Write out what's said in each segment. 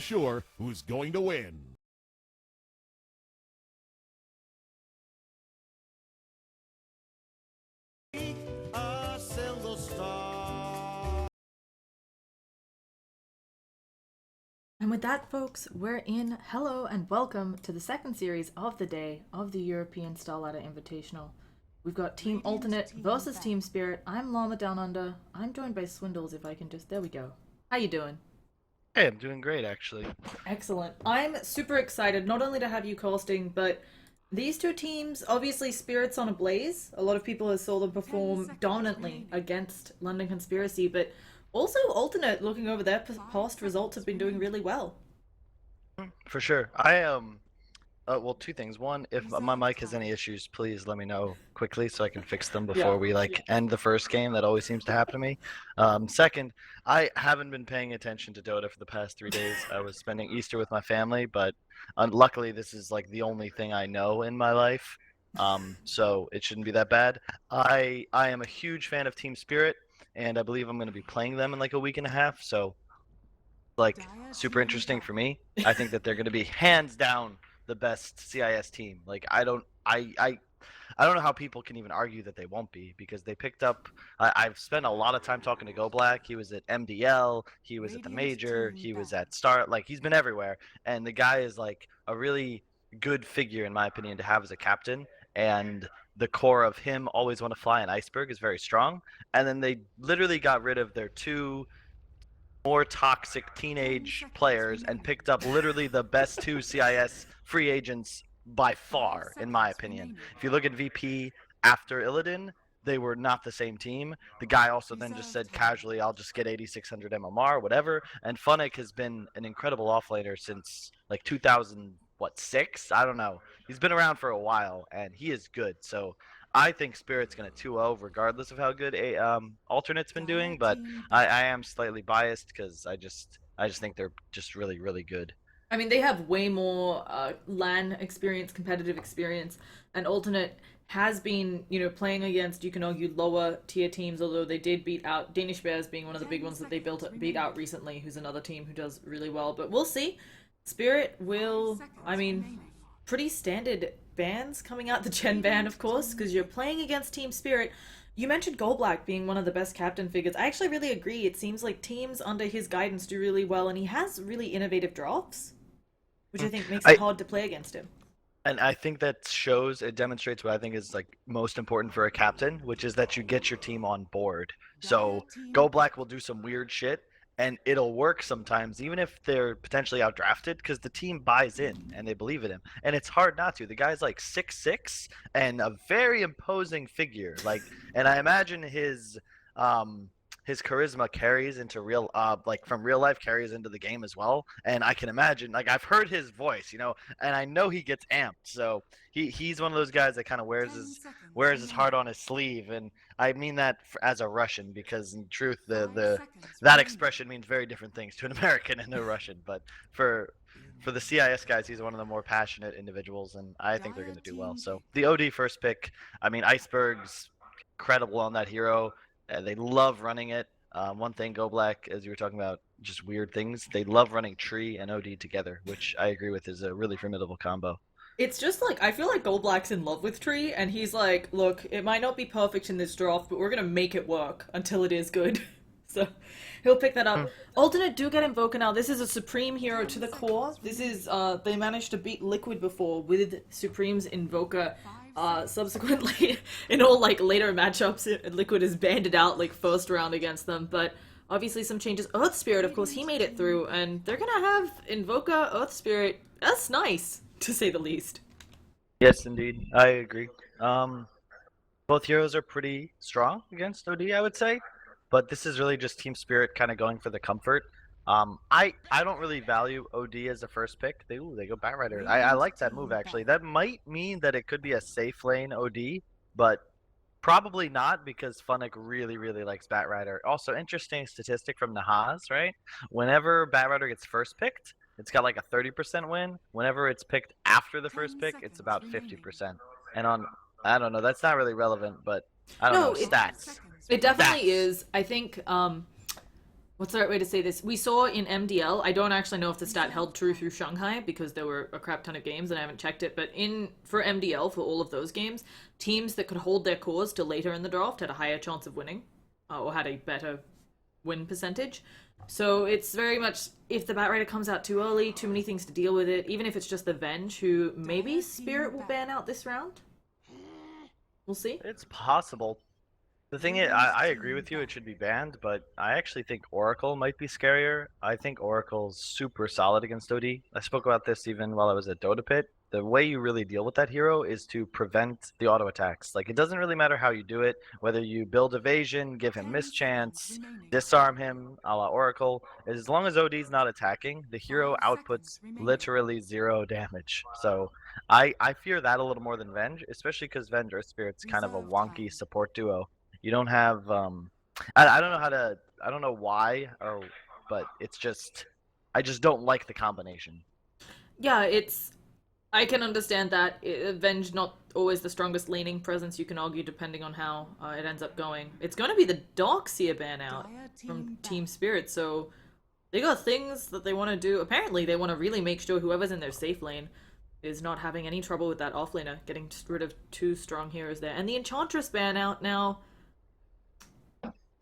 sure who's going to win. A single star. And with that, folks, we're in. Hello and welcome to the second series of the day of the European Star Ladder Invitational. We've got Team Alternate versus Team Spirit. I'm Llama Down Under. I'm joined by Swindles, if I can just... There we go. How you doing? Hey, I'm doing great actually. Excellent. I'm super excited, not only to have you casting, but these two teams, obviously Spirits on a blaze. A lot of people have saw them perform dominantly against London Conspiracy, but also Alternate, looking over their past results, have been doing really well. For sure. Well, two things. One, if my mic has any issues, please let me know quickly so I can fix them Yeah. before we end the first game. That always seems to happen to me. Second, I haven't been paying attention to Dota for the past 3 days. I was spending Easter with my family, but luckily this is like the only thing I know in my life. So it shouldn't be that bad. I am a huge fan of Team Spirit, and I believe I'm going to be playing them in like a week and a half. So like super interesting for me. I think that they're going to be hands down the best CIS team. Like I don't know how people can even argue that they won't be because they picked up. I've spent a lot of time talking to Go Black. He was at MDL. He was at the Major. He was at Star. Like he's been everywhere, and the guy is like a really good figure in my opinion to have as a captain. And the core of him always want to fly an iceberg is very strong. And then they literally got rid of their two more toxic teenage players and picked up literally the best two CIS free agents by far, in my opinion. If you look at VP after Illidan, they were not the same team. The guy also then just said casually, I'll just get 8600 MMR, whatever. And Funnick has been an incredible offlaner since like 2000, what, 6? I don't know. He's been around for a while, and he is good. So I think Spirit's going to 2-0 regardless of how good Alternate's been doing, but I am slightly biased because I just think they're just really really good. I mean, they have way more LAN experience, competitive experience, and Alternate has been, playing against, you can argue, lower tier teams, although they did beat out Danish Bears being one of the big ones that they beat out recently, who's another team who does really well. But we'll see. Spirit will, I mean, pretty standard bans coming out the Gen ban, of course, because you're playing against Team Spirit. You mentioned Goldblack being one of the best captain figures. I actually really agree. It seems like teams under his guidance do really well, and he has really innovative drafts, which I think makes it I hard to play against him. And I think that shows it demonstrates what I think is like most important for a captain, which is that you get your team on board. So Go Black will do some weird shit and it'll work sometimes, even if they're potentially outdrafted, because the team buys in and they believe in him. And it's hard not to. The guy's like 6'6" and a very imposing figure. Like, and I imagine his charisma carries into real like from real life carries into the game as well. And I can imagine, like, I've heard his voice, and I know he gets amped. So he's one of those guys that kind of wears his heart on his sleeve. And I mean that as a Russian, because in truth the that expression means very different things to an American and a Russian. But for the CIS guys, he's one of the more passionate individuals, and I think they're going to do well. So the OD first pick, I mean, Iceberg's incredible on that hero. They love running it. One thing, Go Black, as you were talking about, just weird things. They love running Tree and OD together, which I agree with is a really formidable combo. It's just like I feel like Goldblack's in love with Tree, and he's like, "Look, it might not be perfect in this draft, but we're gonna make it work until it is good." So he'll pick that up. Alternate do get Invoker now. This is a Supreme hero to the core. This is they managed to beat Liquid before with Supreme's Invoker. Subsequently, in all like later matchups, Liquid is banded out like first round against them. But obviously, some changes. Earth Spirit, of course, he made it through, and they're gonna have Invoker, Earth Spirit. That's nice, to say the least. Yes, indeed, I agree. Um, Both heroes are pretty strong against OD, I would say, but this is really just Team Spirit kind of going for the comfort. I don't really value OD as a first pick. They go Batrider. I like that move actually. That might mean that it could be a safe lane OD, but probably not because Funnick really really likes Batrider. Also, interesting statistic from Nahaz, right? Whenever Batrider gets first picked, it's got like a 30% win. Whenever it's picked after the first pick, it's about 50%. And on I don't know. That's not really relevant, but I don't know No, stats. it definitely Stats. is. I think what's the right way to say this? We saw in MDL, I don't actually know if the stat held true through Shanghai because there were a crap ton of games and I haven't checked it, but for MDL, for all of those games, teams that could hold their cores to later in the draft had a higher chance of winning, or had a better win percentage. So it's very much, if the Batrider comes out too early, too many things to deal with it, even if it's just the Venge, who maybe Spirit will ban out this round. We'll see. It's possible. The thing is, I agree with you, it should be banned, but I actually think Oracle might be scarier. I think Oracle's super solid against OD. I spoke about this even while I was at Dota Pit. The way you really deal with that hero is to prevent the auto attacks. Like, it doesn't really matter how you do it, whether you build evasion, give him mischance, disarm him, a la Oracle. As long as OD's not attacking, the hero outputs literally 0 damage. So I fear that a little more than Venge, especially because Venge Earth Spirit's kind of a wonky support duo. You don't have I don't know how to, I don't know why, or but it's just, I just don't like the combination. Yeah, I can understand that. Avenge not always the strongest leaning presence, you can argue, depending on how it ends up going. It's going to be the Darkseer ban out from Team Spirit, so they got things that they want to do. Apparently, they want to really make sure whoever's in their safe lane is not having any trouble with that offlaner, getting rid of 2 strong heroes there. And the Enchantress ban out now.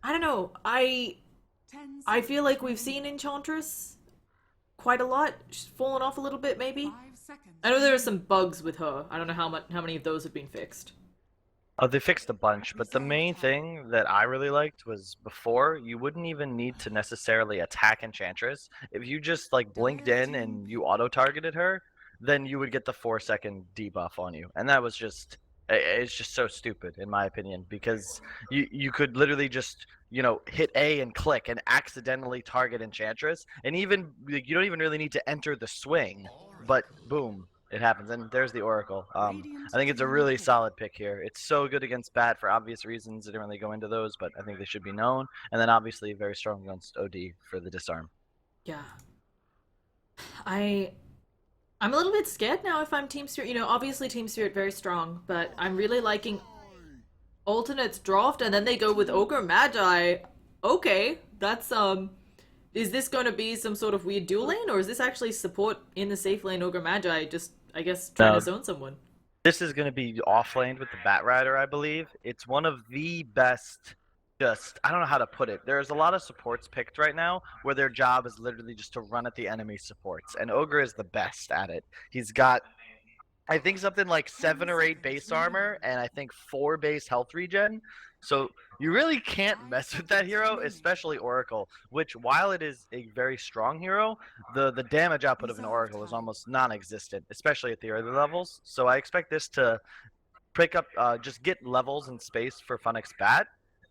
I don't know. I feel like we've seen Enchantress quite a lot. She's fallen off a little bit, maybe. I know there are some bugs with her. I don't know how many of those have been fixed. Oh, they fixed a bunch, but the main thing that I really liked was before, you wouldn't even need to necessarily attack Enchantress. If you just like blinked in and you auto-targeted her, then you would get the 4-second debuff on you. And that was just, it's just so stupid in my opinion, because you could literally just, you know, hit A and click and accidentally target Enchantress, and even like, you don't even really need to enter the swing, but boom, it happens. And there's the Oracle. I think it's a really solid pick here. It's so good against Bat for obvious reasons. I didn't really go into those, but I think they should be known. And then obviously very strong against OD for the disarm. Yeah. I'm a little bit scared now if I'm Team Spirit. You know, obviously Team Spirit very strong, but I'm really liking alternates draft, and then they go with Ogre Magi. Okay, that's is this going to be some sort of weird dual lane, or is this actually support in the safe lane Ogre Magi just, I guess, trying to zone someone? This is going to be off-laned with the Batrider, I believe. It's one of the best, just, I don't know how to put it. There's a lot of supports picked right now where their job is literally just to run at the enemy supports, and Ogre is the best at it. He's got, I think, something like 7 or 8 base armor and I think 4 base health regen. So you really can't mess with that hero, especially Oracle, which, while it is a very strong hero, the damage output of an Oracle is almost non-existent, especially at the early levels. So I expect this to pick up, just get levels and space for Funix Bat,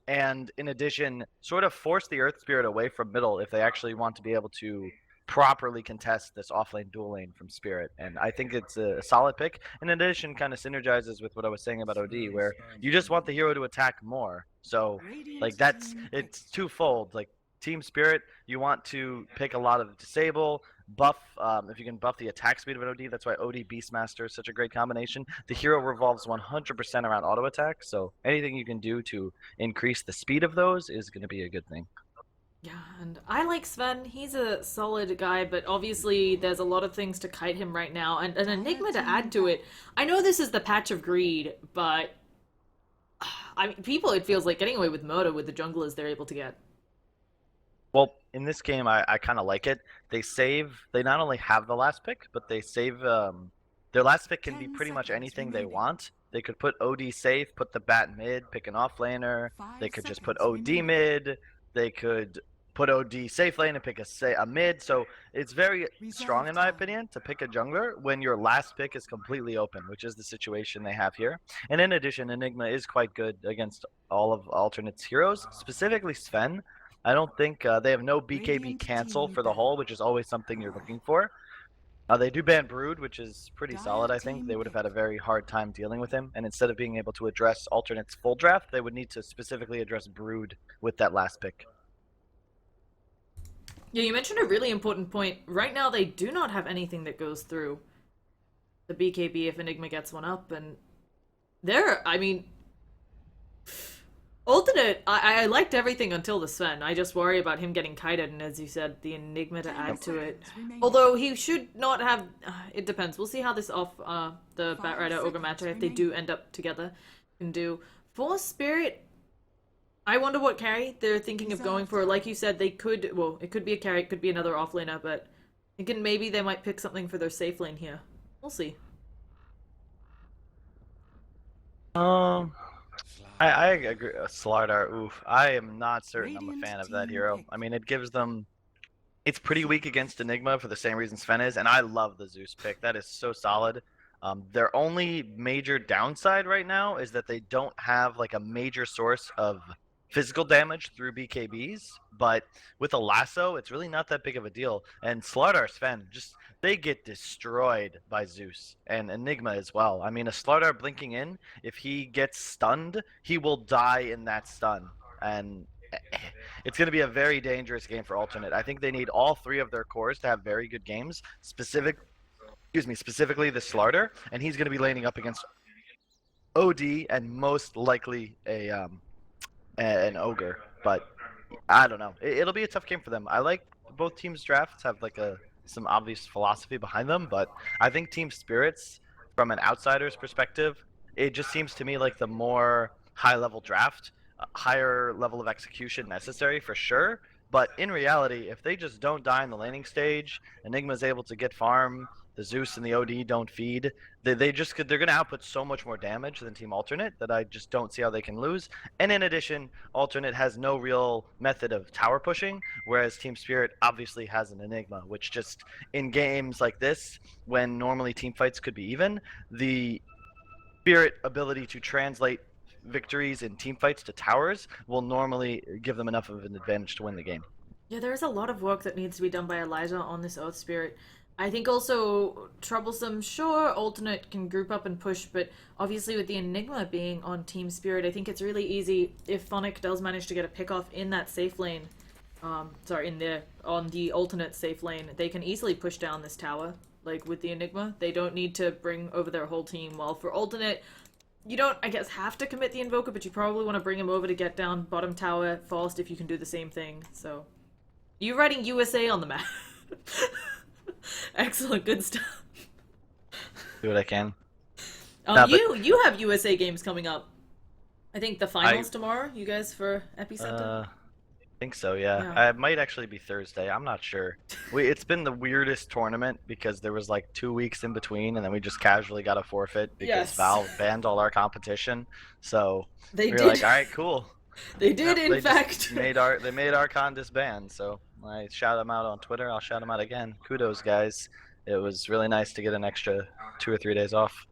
and in addition, sort of force the Earth Spirit away from middle if they actually want to be able to properly contest this offlane dual lane from Spirit. And I think it's a solid pick. In addition, kind of synergizes with what I was saying about OD, where you just want the hero to attack more. So like it's twofold. Like Team Spirit, you want to pick a lot of disable, buff, if you can buff the attack speed of an OD. That's why OD Beastmaster is such a great combination. The hero revolves 100% around auto attack, so anything you can do to increase the speed of those is going to be a good thing. Yeah, and I like Sven. He's a solid guy, but obviously there's a lot of things to kite him right now, and an Enigma to add to it. I know this is the patch of greed, but I mean, people, it feels like getting away with murder with the junglers they're able to get. Well, in this game, I kind of like it. They not only have the last pick, but they save, their last pick can be pretty much anything they want. They could put OD safe, put the bat mid, pick an offlaner. They could just put OD mid. They could put OD safe lane and pick a mid. So it's very strong, in my opinion, to pick a jungler when your last pick is completely open, which is the situation they have here. And in addition, Enigma is quite good against all of Alternate's heroes, specifically Sven. I don't think they have no BKB cancel for the hull, which is always something you're looking for. They do ban Brood, which is pretty solid, I think. They would have had a very hard time dealing with him. And instead of being able to address Alternate's full draft, they would need to specifically address Brood with that last pick. Yeah, you mentioned a really important point. Right now, they do not have anything that goes through the BKB if Enigma gets one up, and I mean, Alternate, I liked everything until the Sven. I just worry about him getting kited, and as you said, the Enigma to add to it. Although he should not have. It depends. We'll see how this off the Batrider Ogre match, if they do end up together, can do. For Spirit, I wonder what carry they're thinking of going for. Like you said, they could. Well, it could be a carry, it could be another offlaner, but thinking maybe they might pick something for their safe lane here. We'll see. Um, I agree. Slardar, oof. I am not certain I'm a fan of that hero. I mean, it gives them. It's pretty weak against Enigma for the same reason Sven is, and I love the Zeus pick. That is so solid. Their only major downside right now is that they don't have like a major source of physical damage through BKBs, but with a lasso, it's really not that big of a deal. And Slardar Sven, just they get destroyed by Zeus and Enigma as well. I mean, a Slardar blinking in, if he gets stunned, he will die in that stun. And it's going to be a very dangerous game for Alternate. I think they need all three of their cores to have very good games. Specifically the Slardar, and he's going to be laning up against OD and most likely an ogre. But I don't know. It'll be a tough game for them. I like both teams' drafts have like some obvious philosophy behind them, but I think Team Spirits, from an outsider's perspective, it just seems to me like the more high-level draft, higher level of execution necessary for sure. But in reality, if they just don't die in the laning stage, Enigma's able to get farm, the Zeus and the OD don't feed, they're going to output so much more damage than Team Alternate that I just don't see how they can lose. And in addition, Alternate has no real method of tower pushing, whereas Team Spirit obviously has an Enigma, which just in games like this, when normally team fights could be even, the Spirit ability to translate victories in team fights to towers will normally give them enough of an advantage to win the game. Yeah, there is a lot of work that needs to be done by Elijah on this Earth Spirit. I think also troublesome, sure, alternate can group up and push, but obviously with the Enigma being on Team Spirit, I think it's really easy if Phonic does manage to get a pick off in that safe lane. On the alternate safe lane, they can easily push down this tower. Like with the Enigma, they don't need to bring over their whole team. While for alternate, you don't, I guess, have to commit the Invoker, but you probably want to bring him over to get down bottom tower fast if you can do the same thing. So, you writing USA on the map. Excellent, good stuff. Do what I can. You have USA games coming up. I think the finals tomorrow. You guys for Epicenter. I think so, yeah. It might actually be Thursday. I'm not sure. It's been the weirdest tournament because there was like 2 weeks in between, and then we just casually got a forfeit because Valve banned all our competition. So we were like, all right, cool. They did, in fact. They made Archon disband, so I shout them out on Twitter. I'll shout them out again. Kudos, guys. It was really nice to get an extra 2 or 3 days off.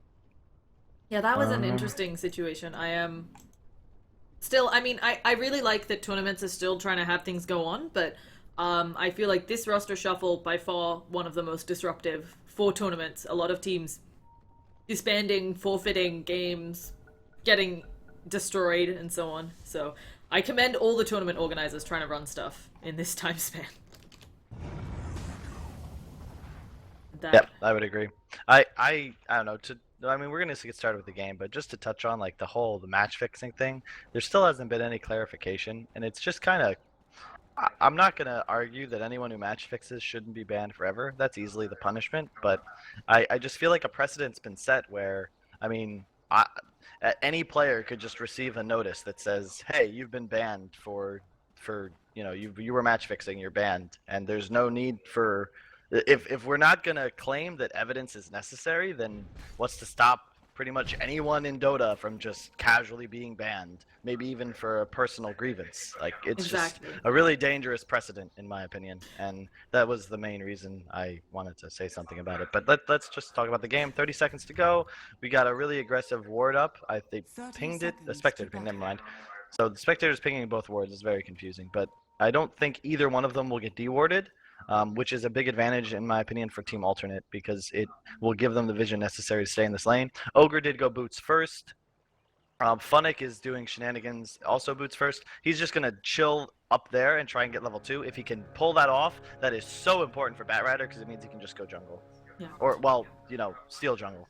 Yeah, that was an interesting situation. I am still, I mean, I really like that tournaments are still trying to have things go on, but I feel like this roster shuffle, by far, one of the most disruptive for tournaments. A lot of teams disbanding, forfeiting games, getting destroyed, and so on. So I commend all the tournament organizers trying to run stuff in this time span. Yep, I would agree. I don't know. I mean, we're gonna get started with the game, but just to touch on like the match fixing thing, there still hasn't been any clarification, and it's just kind of. I'm not gonna argue that anyone who match fixes shouldn't be banned forever. That's easily the punishment, but I just feel like a precedent's been set where, I mean, any player could just receive a notice that says, "Hey, you've been banned for you were match fixing, you're banned," and there's no need for. If we're not gonna claim that evidence is necessary, then what's to stop pretty much anyone in Dota from just casually being banned, maybe even for a personal grievance? Like, it's just a really dangerous precedent, in my opinion, and that was the main reason I wanted to say something about it. But let's just talk about the game. 30 seconds to go. We got a really aggressive ward up. They pinged it. The spectator ping. Never mind. So the spectator's pinging both wards is very confusing, but I don't think either one of them will get dewarded. Which is a big advantage, in my opinion, for Team Alternate because it will give them the vision necessary to stay in this lane. Ogre did go boots first. Funnick is doing shenanigans, also boots first. He's just going to chill up there and try and get level 2. If he can pull that off, that is so important for Batrider because it means he can just go jungle. Yeah. Or, well, steal jungle.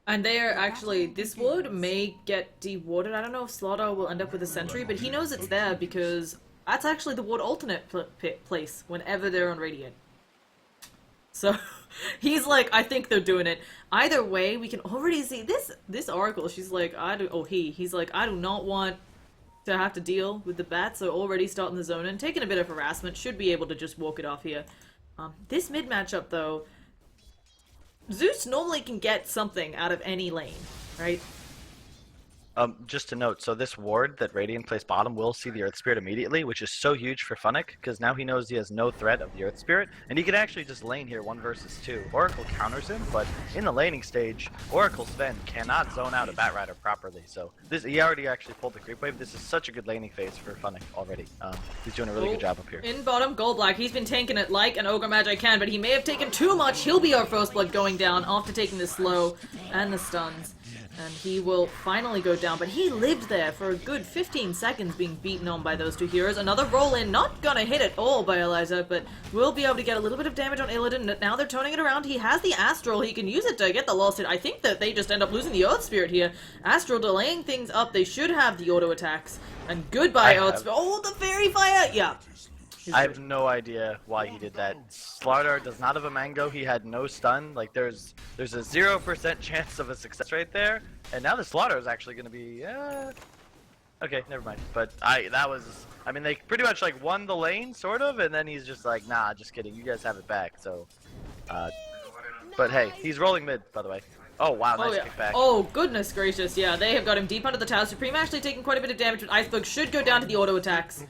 And they are actually, this ward may get dewarded. I don't know if Slaughter will end up with a sentry, but he knows it's there because that's actually the ward alternate place whenever they're on Radiant. So he's like, I think they're doing it. Either way, we can already see this Oracle. She's like, he's like, I do not want to have to deal with the bats. So already starting the zone and taking a bit of harassment. Should be able to just walk it off here. This mid matchup though, Zeus normally can get something out of any lane, right? Just to note, so this ward that Radiant plays bottom will see the Earth Spirit immediately, which is so huge for Funnick, because now he knows he has no threat of the Earth Spirit, and he can actually just lane here 1 versus 2. Oracle counters him, but in the laning stage, Oracle Sven cannot zone out a Bat Rider properly, so he already actually pulled the creep wave. This is such a good laning phase for Funnick already. He's doing a really good job up here. In bottom, Gold Black, he's been tanking it like an Ogre Magi can, but he may have taken too much. He'll be our first blood going down after taking the slow and the stuns. And he will finally go down, but he lived there for a good 15 seconds being beaten on by those two heroes. Another roll in, not gonna hit at all by Eliza, but will be able to get a little bit of damage on Illidan. Now they're turning it around. He has the Astral. He can use it to get the lost hit. I think that they just end up losing the Earth Spirit here. Astral delaying things up. They should have the auto attacks. And goodbye, Earth Spirit. Oh, the Fairy Fire! Yeah. I have no idea why he did that. Slardar does not have a mango. He had no stun. Like there's a 0% chance of a success rate there. And now the Slaughter is actually going to be okay, never mind. But I mean they pretty much like won the lane sort of, and then he's just like, nah, just kidding. You guys have it back. So but hey, he's rolling mid by the way. Oh wow, nice kickback. Oh goodness gracious, yeah, they have got him deep under the tower. Supreme actually taking quite a bit of damage, but Iceberg should go down to the auto attacks.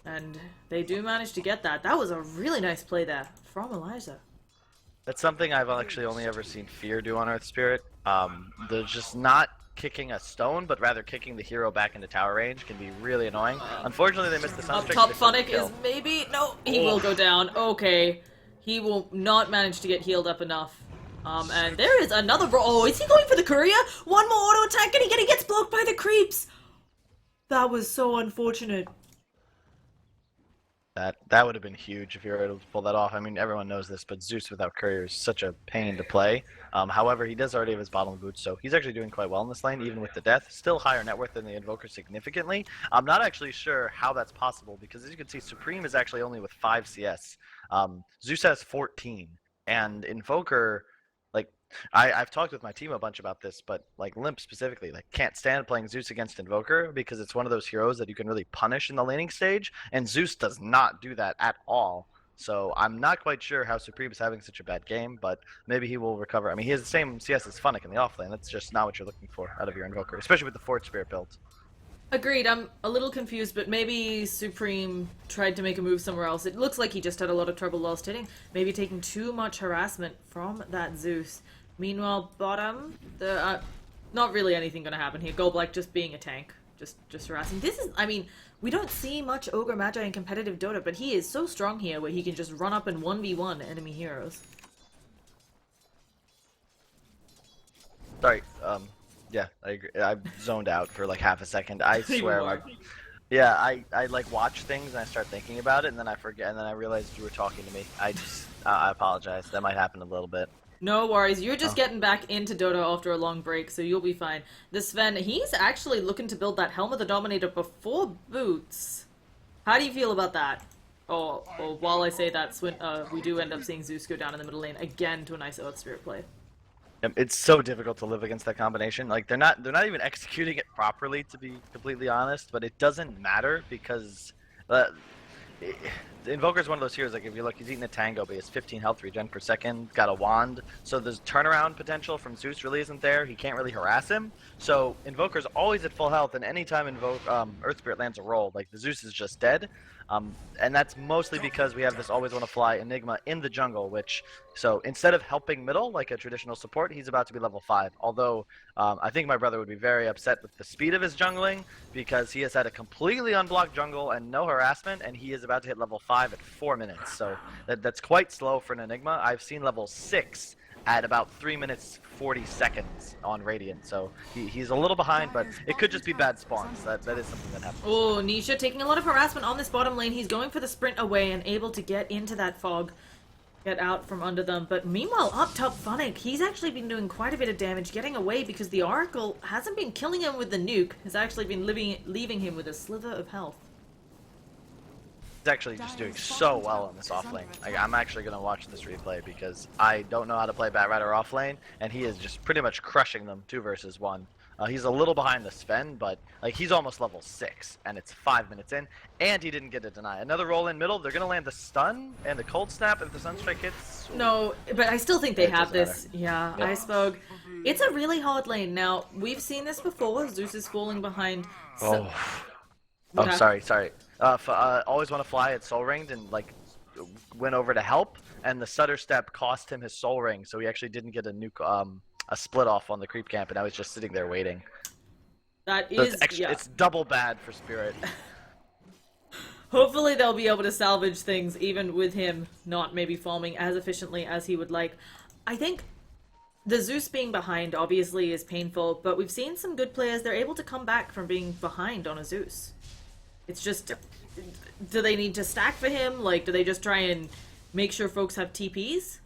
And they do manage to get that. That was a really nice play there from Eliza. That's something I've actually only ever seen Fear do on Earth Spirit. They're just not kicking a stone, but rather kicking the hero back into tower range can be really annoying. Unfortunately, they missed the Up sunstreak. top, Funnick is maybe... No, he will go down. Okay. He will not manage to get healed up enough. And there is another... Oh, is he going for the courier? One more auto attack and he gets blocked by the creeps. That was so unfortunate. That would have been huge if you were able to pull that off. I mean, everyone knows this, but Zeus without courier is such a pain to play. However, he does already have his bottom boots, so he's actually doing quite well in this lane, even with the death. Still higher net worth than the Invoker significantly. I'm not actually sure how that's possible, because as you can see, Supreme is actually only with 5 CS. Zeus has 14, and Invoker... Like, I've talked with my team a bunch about this, but like Limp specifically, like can't stand playing Zeus against Invoker because it's one of those heroes that you can really punish in the laning stage, and Zeus does not do that at all. So I'm not quite sure how Supreme is having such a bad game, but maybe he will recover. I mean, he has the same CS as Funnick in the offlane. That's just not what you're looking for out of your Invoker, especially with the Forge Spirit build. Agreed, I'm a little confused, but maybe Supreme tried to make a move somewhere else. It looks like he just had a lot of trouble last hitting. Maybe taking too much harassment from that Zeus. Meanwhile, bottom, not really anything gonna happen here. Goldblack just being a tank. Just harassing. This is, I mean, we don't see much Ogre Magi in competitive Dota, but he is so strong here where he can just run up and 1v1 enemy heroes. Sorry, yeah, I agree. I zoned out for like half a second. I swear, yeah, I like watch things and I start thinking about it and then I forget and then I realized you were talking to me. I apologize. That might happen a little bit. No worries. You're just getting back into Dota after a long break, so you'll be fine. The Sven, he's actually looking to build that Helm of the Dominator before boots. How do you feel about that? Oh, while I say that, we do end up seeing Zeus go down in the middle lane again to a nice Earth Spirit play. It's so difficult to live against that combination. Like they're not even executing it properly, to be completely honest. But it doesn't matter because the Invoker is one of those heroes. Like if you look, he's eating a tango, but he has 15 health regen per second. Got a wand, so there's turnaround potential from Zeus really isn't there. He can't really harass him. So Invoker's always at full health, and anytime Earth Spirit lands a roll, like the Zeus is just dead. And that's mostly because we have this always want to fly Enigma in the jungle, so instead of helping middle like a traditional support, he's about to be level 5. Although I think my brother would be very upset with the speed of his jungling because he has had a completely unblocked jungle and no harassment, and he is about to hit level 5 at 4 minutes. So that's quite slow for an Enigma. I've seen level 6 at about 3 minutes 40 seconds on Radiant, so he's a little behind, but it could just be bad spawns. That is something that happens. Oh, Nisha taking a lot of harassment on this bottom lane. He's going for the sprint away and able to get into that fog. get out from under them. But meanwhile, up top, Funnick, he's actually been doing quite a bit of damage, getting away because the Oracle hasn't been killing him with the nuke, has actually been leaving him with a slither of health. He's actually just doing so well on this off lane. Like, I'm actually going to watch this replay because I don't know how to play Bat Rider off lane, and he is just pretty much crushing them 2 versus 1. He's a little behind the Sven, but like he's almost level 6, and it's 5 minutes in, and he didn't get a deny. Another roll in middle, they're going to land the stun and the cold snap if the Sunstrike hits. No, but I still think they It have doesn't this. Yeah, I spoke. It's a really hard lane. Now, we've seen this before. Zeus is falling behind. Oh, sorry. Always want to fly at Soul Ringed and like went over to help, and the stutter step cost him his Soul Ring, so he actually didn't get a nuke, a split off on the creep camp, and I was just sitting there waiting. That So is, it's double bad for Spirit. Hopefully they'll be able to salvage things even with him not maybe farming as efficiently as he would like. I think the Zeus being behind obviously is painful, but we've seen some good players, they're able to come back from being behind on a Zeus. It's just, do they need to stack for him? Like, do they just try and make sure folks have TPs?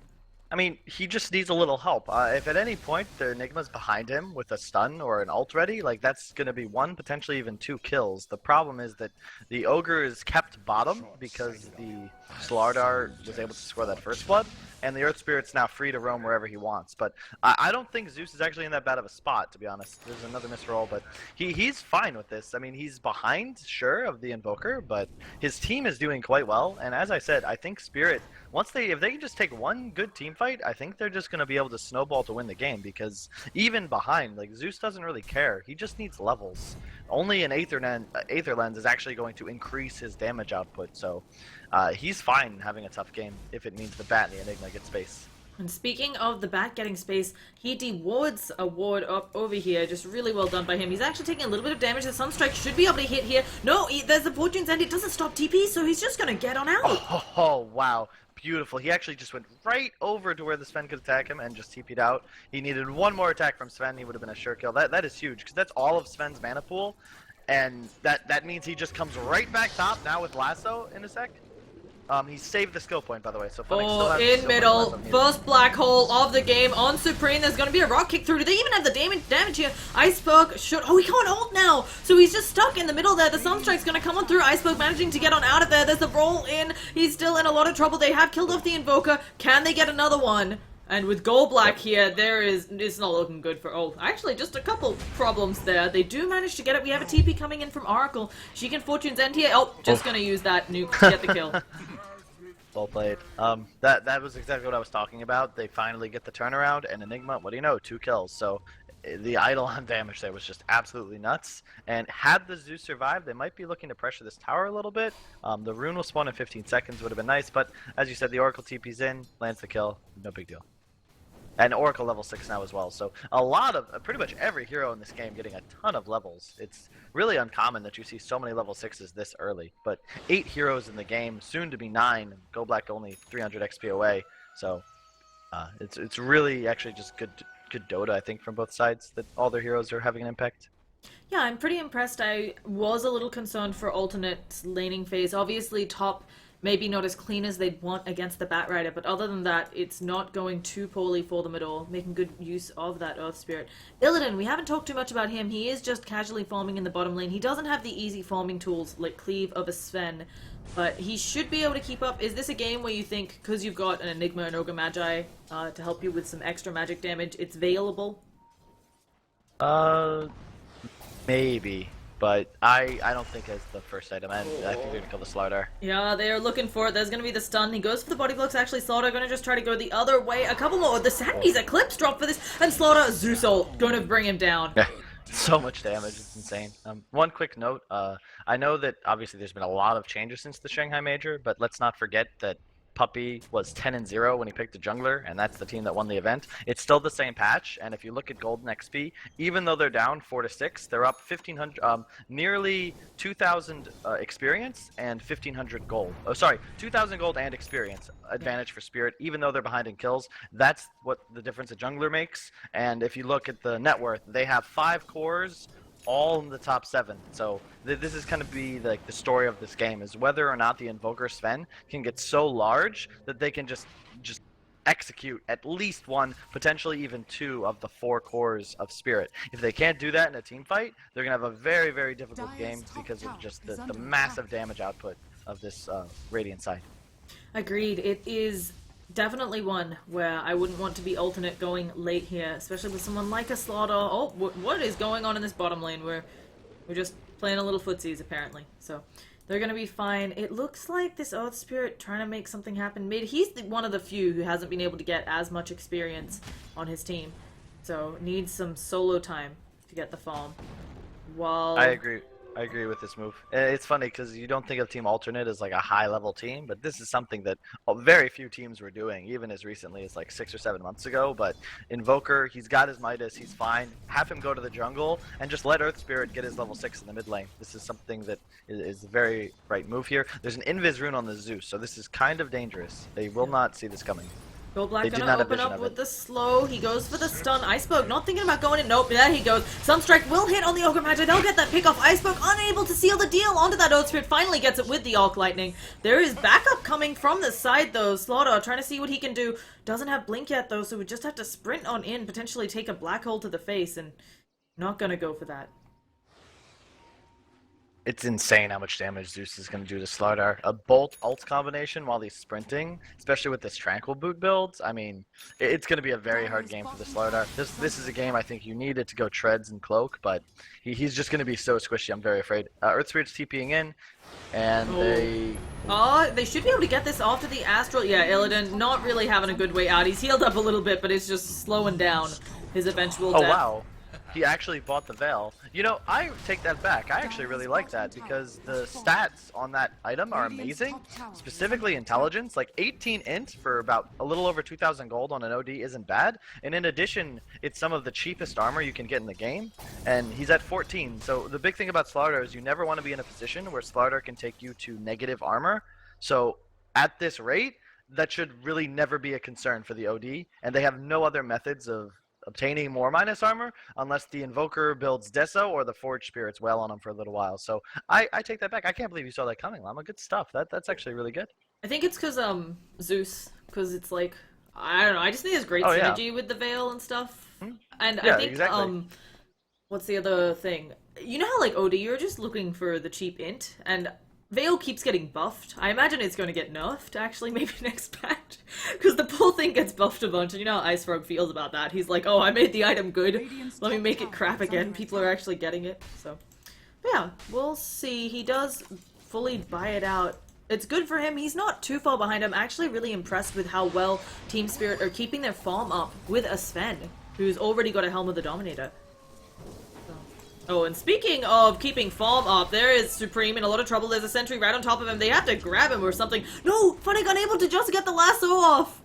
I mean, he just needs a little help. If at any point the Enigma's behind him with a stun or an ult ready, like that's going to be 1, potentially even 2 kills. The problem is that the Ogre is kept bottom because the Slardar was able to score that first blood, and the Earth Spirit's now free to roam wherever he wants. But I don't think Zeus is actually in that bad of a spot, to be honest. There's another misroll, but he's fine with this. I mean, he's behind, sure, of the Invoker, but his team is doing quite well. And as I said, I think Spirit, if they can just take one good team fight, I think they're just going to be able to snowball to win the game, because even behind, like, Zeus doesn't really care. He just needs levels. Only an Aether Lens is actually going to increase his damage output, so he's fine having a tough game if it means the Bat and the Enigma get space. And speaking of the Bat getting space, he dewards a ward up over here. Just really well done by him. He's actually taking a little bit of damage. The Sunstrike should be able to hit here. No, there's the Fortune's End. It doesn't stop TP, so he's just going to get on out. Oh, wow. Beautiful. He actually just went right over to where the Sven could attack him and just TP'd out. He needed one more attack from Sven. He would have been a sure kill. That is huge, because that's all of Sven's mana pool. And that means he just comes right back top now with Lasso in a sec. He saved the skill point, by the way, so Funnick still has in skill middle, point first black hole of the game on Supreme. There's going to be a rock kick through. Do they even have the damage here? Iceberg should... Oh, he can't ult now! So he's just stuck in the middle there. The Sunstrike's going to come on through. Iceberg managing to get on out of there. There's the roll in. He's still in a lot of trouble. They have killed off the Invoker. Can they get another one? And with Gold Black here, it's not looking good for... Oh, actually, just a couple problems there. They do manage to get it. We have a TP coming in from Oracle. She can Fortune's End here. Oh, just going to use that nuke to get the kill. Well played. That was exactly what I was talking about. They finally get the turnaround, and Enigma, what do you know, 2 kills. So the Eidolon damage there was just absolutely nuts. And had the Zeus survived, they might be looking to pressure this tower a little bit. The rune will spawn in 15 seconds, would have been nice, but as you said, the Oracle TP's in, lands the kill, no big deal. And Oracle level 6 now as well, so a lot of, pretty much every hero in this game getting a ton of levels. It's really uncommon that you see so many level 6s this early, but 8 heroes in the game, soon to be 9, Go Black only 300 XP away, so it's really actually just good Dota, I think, from both sides, that all their heroes are having an impact. Yeah, I'm pretty impressed. I was a little concerned for alternate laning phase. Obviously, top maybe not as clean as they'd want against the Bat Rider, but other than that, it's not going too poorly for them at all, making good use of that Earth Spirit. Illidan, we haven't talked too much about him. He is just casually farming in the bottom lane. He doesn't have the easy farming tools like Cleave of a Sven, but he should be able to keep up. Is this a game where you think, because you've got an Enigma and Ogre Magi to help you with some extra magic damage, it's available? Maybe. But I don't think as the first item, and I think they're gonna kill the Slardar. Yeah, they are looking for it. There's gonna be the stun. He goes for the body blocks. Actually, Slaughter gonna just try to go the other way. A couple more. The Sandy's Eclipse drop for this, and Slaughter Zeus ult gonna bring him down. Yeah, so much damage. It's insane. One quick note. I know that obviously there's been a lot of changes since the Shanghai Major, but let's not forget that Puppy was 10-0 when he picked a jungler, and that's the team that won the event. It's still the same patch, and if you look at Golden XP, even though they're down 4-6, they're up 1,500, nearly 2,000 experience and 1,500 gold. Oh, sorry, 2,000 gold and experience advantage for Spirit, even though they're behind in kills. That's what the difference a jungler makes. And if you look at the net worth, they have 5 cores, all in the top 7. So this is going to be like the story of this game, is whether or not the Invoker Sven can get so large that they can just execute at least 1, potentially even 2 of the 4 cores of Spirit. If they can't do that in a team fight, they're going to have a very, very difficult game because of just the massive damage output of this Radiant side. Agreed. It is definitely one where I wouldn't want to be alternate going late here, especially with someone like a Slaughter. Oh, what is going on in this bottom lane? We're just playing a little footsies, apparently. So they're going to be fine. It looks like this Earth Spirit trying to make something happen mid. He's one of the few who hasn't been able to get as much experience on his team. So needs some solo time to get the farm. While I agree with this move. It's funny because you don't think of Team Alternate as like a high-level team, but this is something that very few teams were doing, even as recently as like 6 or 7 months ago. But Invoker, he's got his Midas, he's fine. Have him go to the jungle and just let Earth Spirit get his level 6 in the mid lane. This is something that is a very right move here. There's an Invis rune on the Zeus, so this is kind of dangerous. They will not see this coming. Go Black They did gonna not open envision up of with it. the slow. He goes for the stun. Iceberg not thinking about going in. Nope, there he goes. Sunstrike will hit on the Ogre Magi. They'll get that pick off. Iceberg unable to seal the deal onto that Earth Spirit. Finally gets it with the Arc Lightning. There is backup coming from the side though. Slaughter trying to see what he can do. Doesn't have Blink yet though, so we just have to sprint on in, potentially take a black hole to the face, and not gonna go for that. It's insane how much damage Zeus is going to do to Slardar. A bolt ult combination while he's sprinting, especially with this Tranquil boot build. I mean, it's going to be a very hard game for the Slardar. This is a game I think you need it to go Treads and Cloak, but he's just going to be so squishy. I'm very afraid. Earth Spirit's TPing in, and they should be able to get this after the Astral. Yeah, Illidan not really having a good way out. He's healed up a little bit, but it's just slowing down his eventual death. Oh wow. He actually bought the Veil. You know, I take that back. I actually really like that because the stats on that item are amazing. Specifically intelligence, like 18 int for about a little over 2,000 gold on an OD isn't bad. And in addition, it's some of the cheapest armor you can get in the game. And he's at 14. So the big thing about Slardar is you never want to be in a position where Slardar can take you to negative armor. So at this rate, that should really never be a concern for the OD. And they have no other methods of obtaining more minus armor unless the Invoker builds Deso or the Forge Spirits well on him for a little while. So I take that back. I can't believe you saw that coming, Llama. Good stuff. That's actually really good. I think it's because Zeus, because it's like, I don't know, I just think there's great Oh, yeah. synergy with the Veil and stuff. Hmm? And Yeah, I think exactly. what's the other thing? You know how like OD, you're just looking for the cheap int, and Veil keeps getting buffed. I imagine it's going to get nerfed, actually, maybe next patch. Because the poor thing gets buffed a bunch, and you know how Ice Rogue feels about that. He's like, oh, I made the item good. Let me make it crap again. People are actually getting it, so. But yeah, we'll see. He does fully buy it out. It's good for him. He's not too far behind. I'm actually really impressed with how well Team Spirit are keeping their farm up with a Sven, who's already got a Helm of the Dominator. Oh, and speaking of keeping farm up, there is Supreme in a lot of trouble. There's a sentry right on top of him. They have to grab him or something. No! Funny unable to just get the lasso off!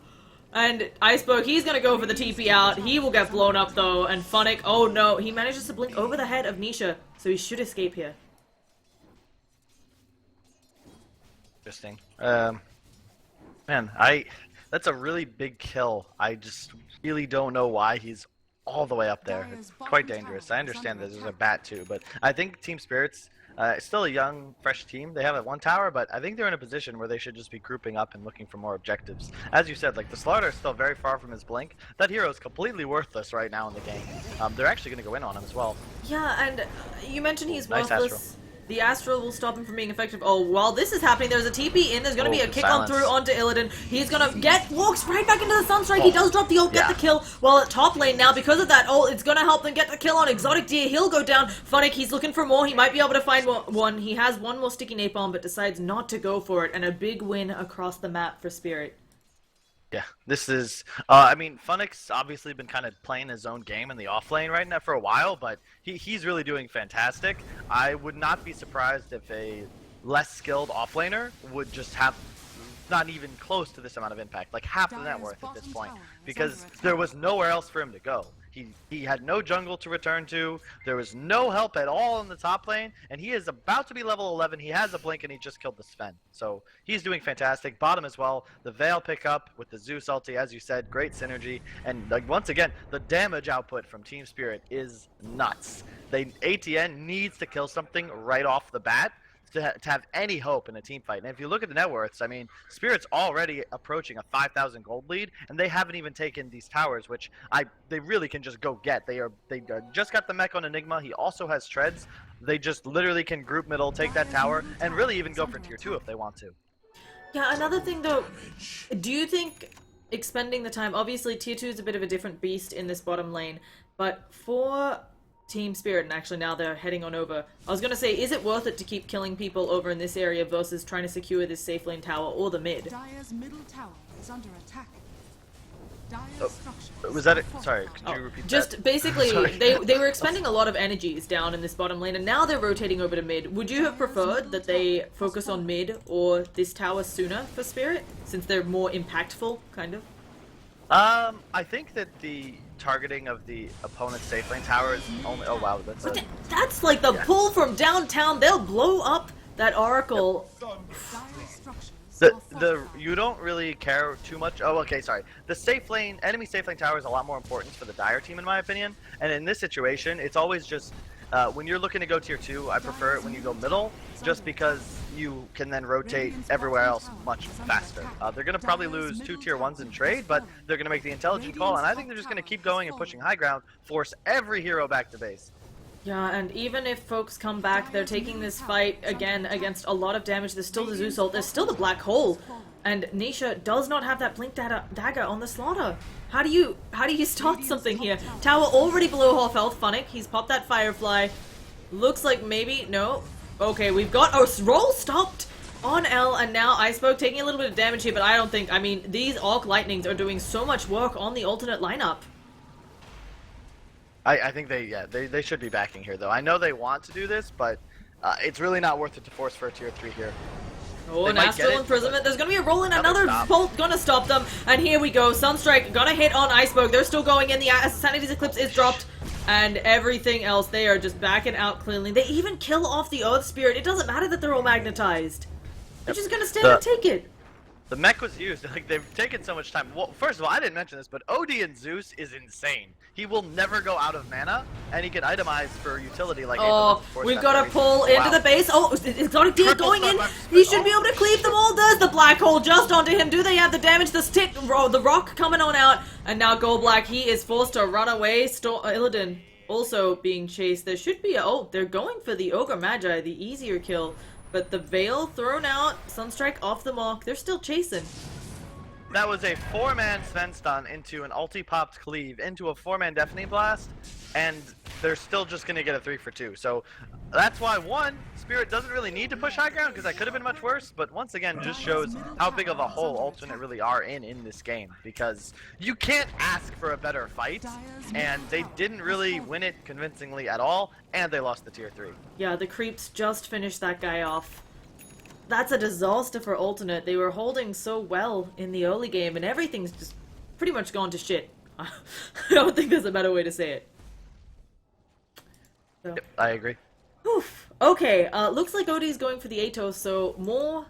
And Iceberg, he's gonna go for the TP out. He will get blown up though. And Funnick, oh no, he manages to blink over the head of Nisha. So he should escape here. Interesting. Man, that's a really big kill. I just really don't know why he's all the way up there. It's quite dangerous. I understand that there's a bat too, but I think Team Spirit's still a young, fresh team. They have one tower, but I think they're in a position where they should just be grouping up and looking for more objectives. As you said, like the Slaughter is still very far from his blink. That hero is completely worthless right now in the game. They're actually going to go in on him as well. Yeah, and you mentioned he's Nice worthless. Astral. The Astral will stop him from being effective. Oh, while this is happening, there's a TP in. There's going to be a kick on silence. through onto Illidan. He's going to walks right back into the Sunstrike. He does drop the ult, get the kill. While at top lane now, because of that ult, it's going to help them get the kill on Exotic Deer. He'll go down. Funnick, he's looking for more. He might be able to find one. He has one more sticky napalm, but decides not to go for it. And a big win across the map for Spirit. Yeah, this is, I mean, Funnick's obviously been kind of playing his own game in the off lane right now for a while, but he's really doing fantastic. I would not be surprised if a less skilled offlaner would just have not even close to this amount of impact, like half the net worth at this point, because there was nowhere else for him to go. He had no jungle to return to. There was no help at all in the top lane, and he is about to be level 11. He has a blink, and he just killed the Sven. So he's doing fantastic. Bottom as well. The Veil pickup with the Zeus ulti, as you said, great synergy. And like once again, the damage output from Team Spirit is nuts. ATN needs to kill something right off the bat to have any hope in a team fight. And if you look at the net worths, I mean, Spirit's already approaching a 5,000 gold lead, and they haven't even taken these towers, which they really can just go get. They just got the mech on Enigma. He also has treads. They just literally can group middle, take that tower, and really even go for tier 2 if they want to. Yeah, another thing though, do you think expending the time, obviously tier 2 is a bit of a different beast in this bottom lane, but for Team Spirit, and actually now they're heading on over, I was gonna say, is it worth it to keep killing people over in this area versus trying to secure this safe lane tower or the mid? Dire's middle tower is under attack. Dire's structures Was that it? Sorry, could you repeat that? Just basically, Sorry. they were expending a lot of energies down in this bottom lane, and now they're rotating over to mid. Would you have preferred that they focus on mid or this tower sooner for Spirit, since they're more impactful, kind of? I think that the targeting of the opponent's safe lane tower is only. Oh wow, That's like the pull from downtown. They'll blow up that Oracle. Dire's structures You don't really care too much. Oh, okay, sorry. The safe lane, enemy safe lane tower is a lot more important for the Dire team, in my opinion. And in this situation, it's always just when you're looking to go tier 2, I prefer it when you go middle, just because you can then rotate everywhere else much faster. They're going to probably lose 2 tier 1s in trade, but they're going to make the intelligent call, and I think they're just going to keep going and pushing high ground, force every hero back to base. Yeah, and even if folks come back, they're taking this fight again against a lot of damage. There's still the Zeus ult, there's still the Black Hole, and Nisha does not have that blink dagger on the Slaughter. How do you start something here? Tower already below half health. Funnick, he's popped that Firefly. Looks like maybe no. Okay, we've got a roll stopped on L, and now Iceberg taking a little bit of damage here, but I don't think. I mean, these Arc Lightnings are doing so much work on the alternate lineup. I think they should be backing here, though. I know they want to do this, but it's really not worth it to force for a tier 3 here. Oh, an Astral Imprisonment. There's gonna be a roll in, another bolt gonna stop them. And here we go. Sunstrike gonna hit on Iceberg. They're still going in. The Sanity's Eclipse is dropped. And everything else, they are just backing out cleanly. They even kill off the Earth Spirit. It doesn't matter that they're all magnetized. They're just gonna stand and take it. The mech was used. Like, they've taken so much time. Well, first of all, I didn't mention this, but OD and Zeus is insane. He will never go out of mana, and he can itemize for utility like. Oh, we've got to pull into the base. Oh, Exotic Deer going in. He should be able to cleave them all. There's the Black Hole just onto him. Do they have the damage? The stick, the rock coming on out, and now Gold Black. He is forced to run away. Illidan also being chased. There should be. Oh, they're going for the Ogre Magi, the easier kill. But the Veil thrown out, Sunstrike off the mark. They're still chasing. That was a 4-man Sven stun into an ulti-popped cleave into a 4-man Deafening Blast, and they're still just going to get a 3 for 2. So that's why, one, Spirit doesn't really need to push high ground, because that could have been much worse, but once again, just shows how big of a hole alternate really are in this game, because you can't ask for a better fight, and they didn't really win it convincingly at all, and they lost the tier 3. Yeah, the creeps just finished that guy off. That's a disaster for alternate. They were holding so well in the early game, and everything's just pretty much gone to shit. I don't think there's a better way to say it. So. Yep, I agree. Oof. Okay, looks like Odie's going for the Atos, so more,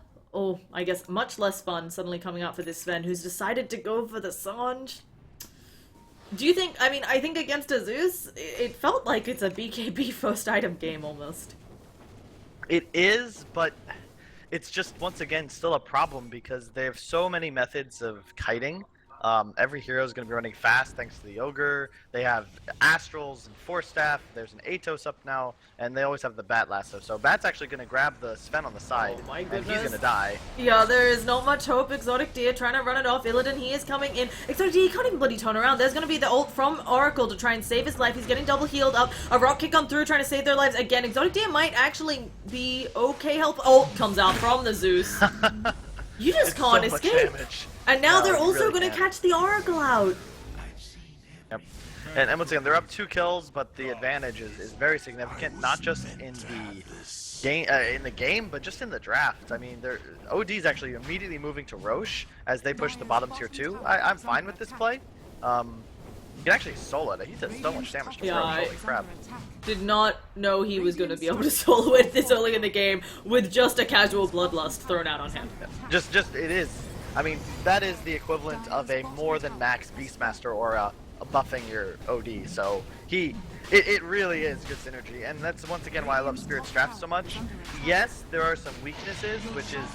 I guess much less fun suddenly coming out for this Sven, who's decided to go for the Sange. Do you think, I mean, I think against a Zeus, it felt like it's a BKB first item game almost. It is, but it's just, once again, still a problem because they have so many methods of kiting. Every hero is going to be running fast thanks to the Ogre. They have Astrals and Force Staff. There's an Atos up now, and they always have the Bat Lasso. So Bat's actually going to grab the Sven on the side, my and goodness. he's going to die. Yeah, there is not much hope. Exotic Deer trying to run it off. Illidan, he is coming in. Exotic Deer, he can't even bloody turn around. There's going to be the ult from Oracle to try and save his life. He's getting double healed up. A rock kick on through trying to save their lives. Again, Exotic Deer might actually be okay help. Ult comes out from the Zeus. You just It's can't so much escape. damage. And now No, they're you also really going to can't. catch the Oracle out. Yep. And once again, they're up 2 kills, but the advantage is very significant, not just in the game, but just in the draft. I mean, OD's actually immediately moving to Roche as they push the bottom tier 2. I'm fine with this play. can actually solo it. He does so much damage to Yeah, Throw. Holy crap. Did not know he was going to be able to solo it this early in the game with just a casual bloodlust thrown out on him. Just it is. I mean, that is the equivalent of a more than max Beastmaster or a buffing your OD. So it really is good synergy, and that's once again why I love Spirit's draft so much. Yes, there are some weaknesses, which is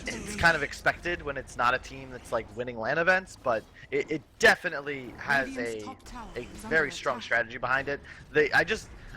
it's kind of expected when it's not a team that's like winning LAN events, but it definitely has a very strong strategy behind it.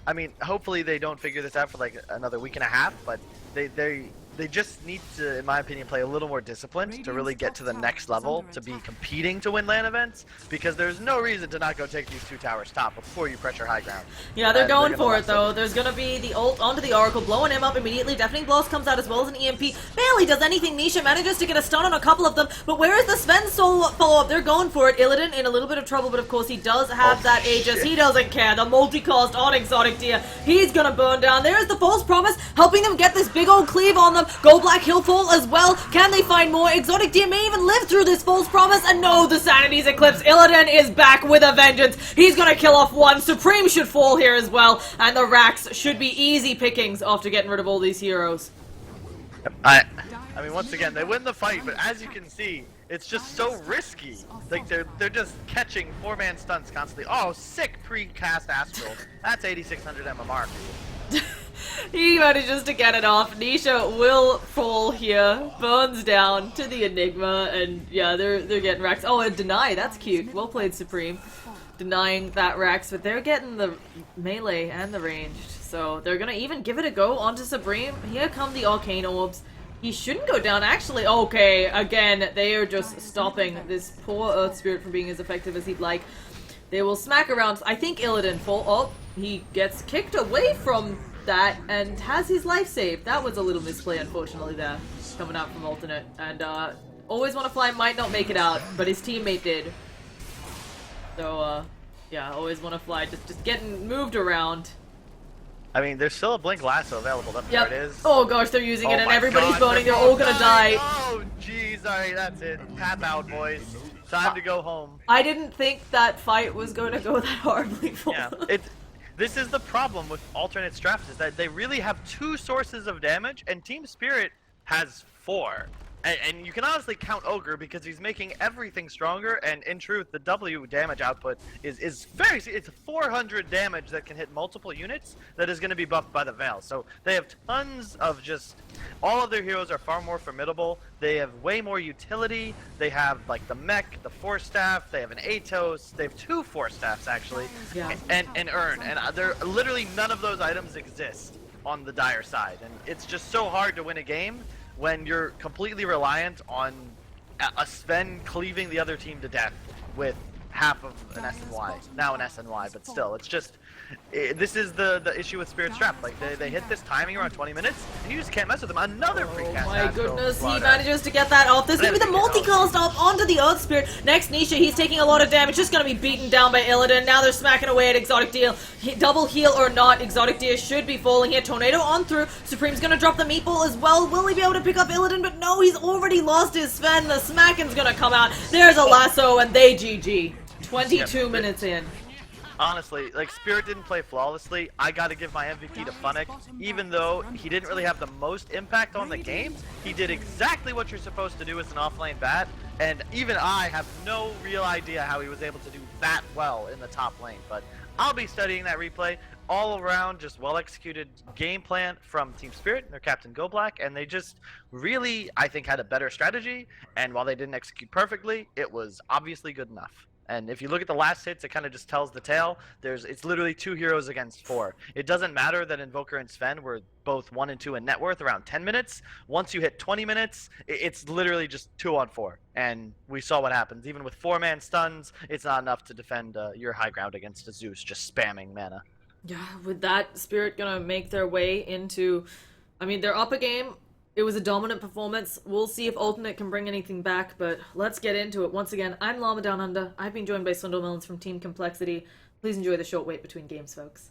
I mean, hopefully they don't figure this out for like another week and a half, but they just need to, in my opinion, play a little more disciplined to really get to the next level, to be competing to win LAN events, because there's no reason to not go take these 2 towers top before you pressure high ground. Yeah, they're going for it though. There's gonna be the ult onto the Oracle, blowing him up immediately. Deafening Blast comes out as well as an EMP. Barely does anything. Nisha manages to get a stun on a couple of them, but where is the Sven follow-up? They're going for it. Illidan in a little bit of trouble, but of course he does have that Aegis. He doesn't care. The multi-cost on Exotic Deer. He's gonna burn down. There's the False Promise, helping them get this big old cleave on them. Go Black, he'll fall as well. Can they find more? Exotic Deer may even live through this False Promise, and no, the Sanity's Eclipse. Illidan is back with a vengeance. He's gonna kill off one. Supreme should fall here as well, and the Rax should be easy pickings after getting rid of all these heroes. I mean, once again, they win the fight, but as you can see, it's just so risky. Like they're just catching 4-man stuns constantly. Oh, sick pre-cast Astral. That's 8600 MMR. He manages to get it off. Nisha will fall here, burns down to the Enigma, and yeah, they're getting Rax. Oh, and Deny, that's cute. Well played, Supreme. Denying that Rax, but they're getting the melee and the ranged, so they're gonna even give it a go onto Supreme. Here come the Arcane Orbs. He shouldn't go down, actually. Okay, again, they are just stopping this poor Earth Spirit from being as effective as he'd like. They will smack around. I think Illidan fall. Oh, he gets kicked away from that and has his life saved. That was a little misplay, unfortunately, there, coming out from alternate. And Always Want to Fly might not make it out, but his teammate did. So yeah, Always Want to Fly just getting moved around. I mean, there's still a Blink Lasso available. There Yep. it is. Oh gosh, they're using it, and my everybody's God, burning. They're all gonna die. Oh jeez, alright, that's it. Tap out, boys. Time to go home. I didn't think that fight was going to go that horribly for Yeah, them. this is the problem with alternate drafts, is that they really have 2 sources of damage, and Team Spirit has 4. And you can honestly count Ogre because he's making everything stronger, and in truth, the W damage output is it's 400 damage that can hit multiple units that is going to be buffed by the Veil. So they have tons of just, all of their heroes are far more formidable, they have way more utility, they have like the mech, the Force Staff, they have an Atos, they have 2 Force Staffs actually, Yeah. and Urn, and they're literally none of those items exist on the Dire side, and it's just so hard to win a game when you're completely reliant on a Sven cleaving the other team to death with half of an SNY. Now an SNY, but still, it's just... this is the issue with Spirit's Trap. Like, they hit this timing around 20 minutes, and you just can't mess with them. Another free cast. Oh my Astral goodness, he Slaughter. manages to get that off. There's gonna be the multicast up onto the Earth Spirit. Next, Nisha, he's taking a lot of damage, just gonna be beaten down by Illidan. Now they're smacking away at Exotic Deer. Double heal or not, Exotic Deer should be falling here. Tornado on through. Supreme's gonna drop the meatball as well. Will he be able to pick up Illidan? But no, he's already lost his Sven. The smacking's gonna come out. There's a lasso, and they GG. 22 minutes in. Honestly, like, Spirit didn't play flawlessly. I gotta give my MVP to Funnick. Even though he didn't really have the most impact on the game, he did exactly what you're supposed to do as an off-lane bat, and even I have no real idea how he was able to do that well in the top lane. But I'll be studying that replay. All around, just well-executed game plan from Team Spirit, their captain Go Black, and they just really, I think, had a better strategy, and while they didn't execute perfectly, it was obviously good enough. And if you look at the last hits, it kind of just tells the tale. It's literally 2 heroes against 4. It doesn't matter that Invoker and Sven were both 1 and 2 in net worth around 10 minutes. Once you hit 20 minutes, it's literally just 2 on 4. And we saw what happens. Even with 4-man stuns, it's not enough to defend your high ground against a Zeus just spamming mana. Yeah, with that, Spirit gonna make their way into... I mean, they're up a game. It was a dominant performance. We'll see if Alternate can bring anything back, but let's get into it. Once again, I'm Llama Down Under. I've been joined by Swindle Melons from Team Complexity. Please enjoy the short wait between games, folks.